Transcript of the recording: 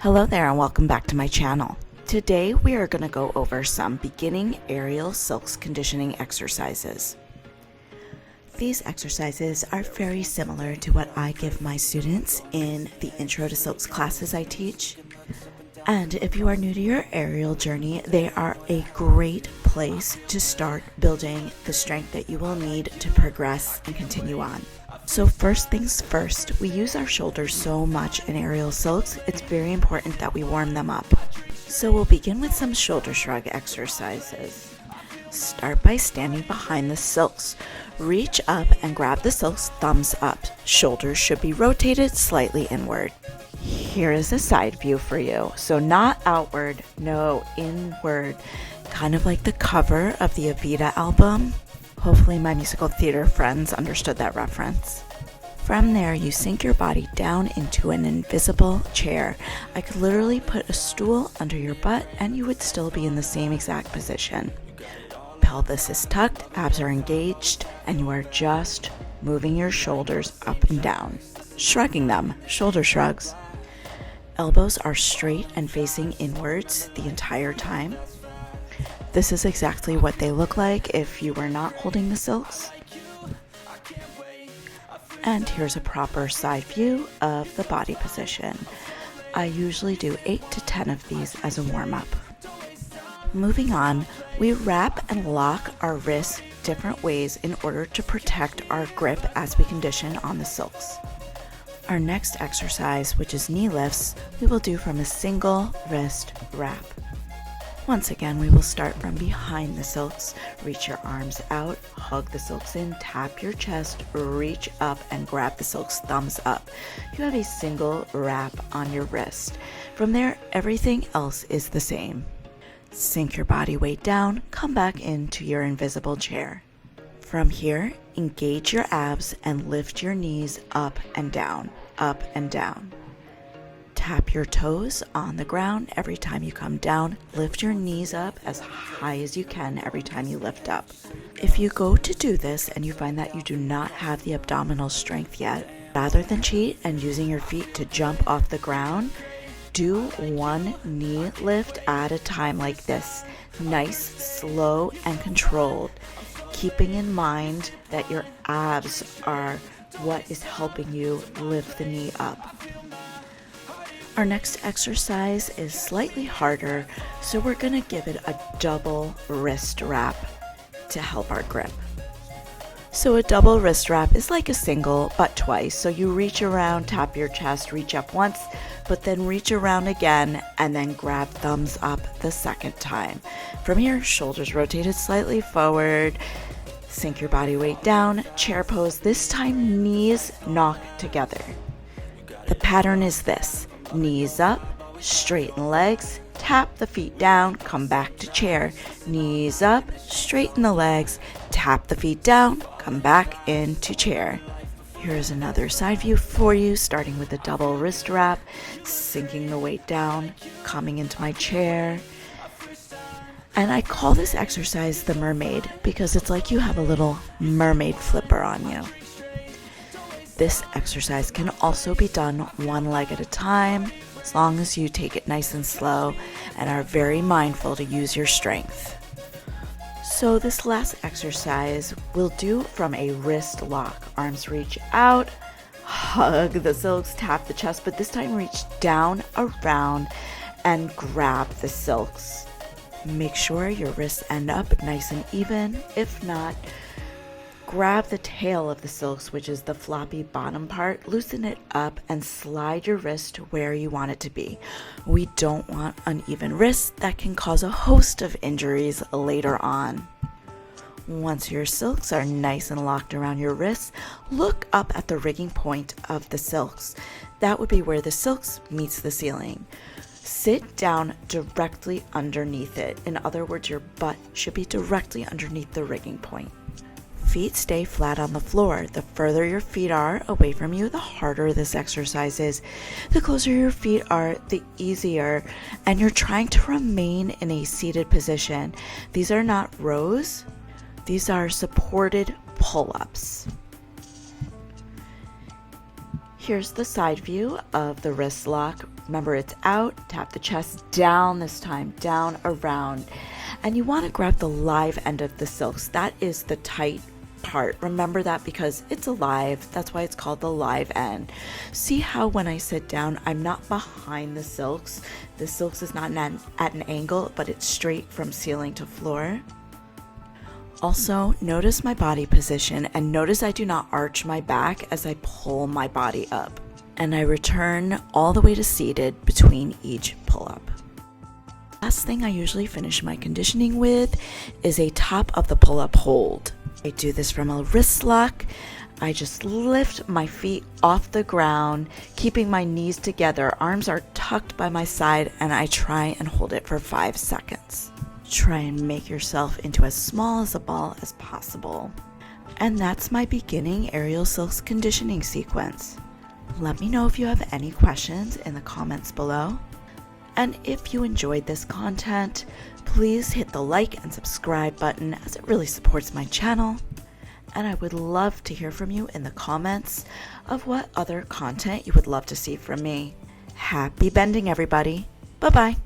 Hello there and welcome back to my channel. Today we are going to go over some beginning aerial silks conditioning exercises. These exercises are very similar to what I give my students in the Intro to Silks classes I teach. And if you are new to your aerial journey, they are a great place to start building the strength that you will need to progress and continue on. So first things first, we use our shoulders so much in aerial silks, it's very important that we warm them up. So we'll begin with some shoulder shrug exercises. Start by standing behind the silks. Reach up and grab the silks thumbs up. Shoulders should be rotated slightly inward. Here is a side view for you. So not outward, no, inward. Kind of like the cover of the Evita album. Hopefully my musical theater friends understood that reference. From there, you sink your body down into an invisible chair. I could literally put a stool under your butt and you would still be in the same exact position. Pelvis is tucked, abs are engaged, and you are just moving your shoulders up and down. Shrugging them, shoulder shrugs. Elbows are straight and facing inwards the entire time. This is exactly what they look like if you were not holding the silks. And here's a proper side view of the body position. I usually do 8 to 10 of these as a warm-up. Moving on, we wrap and lock our wrists different ways in order to protect our grip as we condition on the silks. Our next exercise, which is knee lifts, we will do from a single wrist wrap. Once again, we will start from behind the silks. Reach your arms out, hug the silks in, tap your chest, reach up and grab the silks thumbs up. You have a single wrap on your wrist. From there, everything else is the same. Sink your body weight down, come back into your invisible chair. From here, engage your abs and lift your knees up and down, up and down. Tap your toes on the ground every time you come down. Lift your knees up as high as you can every time you lift up. If you go to do this and you find that you do not have the abdominal strength yet, rather than cheat and using your feet to jump off the ground, do one knee lift at a time like this. Nice, slow, and controlled. Keeping in mind that your abs are what is helping you lift the knee up. Our next exercise is slightly harder, so we're going to give it a double wrist wrap to help our grip. So a double wrist wrap is like a single, but twice. So you reach around, tap your chest, reach up once, but then reach around again, and then grab thumbs up the second time. From here, shoulders rotated slightly forward, sink your body weight down, chair pose. This time, knees knock together. The pattern is this. Knees up, straighten legs, tap the feet down, come back to chair. Knees up, straighten the legs, tap the feet down, come back into chair. Here's another side view for you, starting with a double wrist wrap, sinking the weight down, coming into my chair. And I call this exercise the mermaid because it's like you have a little mermaid flipper on you. This exercise can also be done one leg at a time, as long as you take it nice and slow and are very mindful to use your strength. So this last exercise we'll do from a wrist lock. Arms reach out, hug the silks, tap the chest, but this time reach down, around, and grab the silks. Make sure your wrists end up nice and even. If not, grab the tail of the silks, which is the floppy bottom part, loosen it up and slide your wrist to where you want it to be. We don't want uneven wrists that can cause a host of injuries later on. Once your silks are nice and locked around your wrists, look up at the rigging point of the silks. That would be where the silks meets the ceiling. Sit down directly underneath it. In other words, your butt should be directly underneath the rigging point. Feet stay flat on the floor. The further your feet are away from you, the harder this exercise is. The closer your feet are, the easier. And you're trying to remain in a seated position. These are not rows. These are supported pull-ups. Here's the side view of the wrist lock. Remember, it's out, tap the chest down this time, down, around. And you want to grab the live end of the silks. That is the tight part. Remember that because it's alive. That's why it's called the live end. See how when I sit down, I'm not behind the silks. The silks is not at an angle, but it's straight from ceiling to floor. Also, notice my body position and notice I do not arch my back as I pull my body up. And I return all the way to seated between each pull-up. Last thing I usually finish my conditioning with is a top of the pull-up hold. I do this from a wrist lock. I just lift my feet off the ground, keeping my knees together. Arms are tucked by my side, and I try and hold it for 5 seconds. Try and make yourself into as small as a ball as possible. And that's my beginning aerial silks conditioning sequence. Let me know if you have any questions in the comments below. And if you enjoyed this content, please hit the like and subscribe button as it really supports my channel. And I would love to hear from you in the comments of what other content you would love to see from me. Happy bending, everybody. Bye-bye.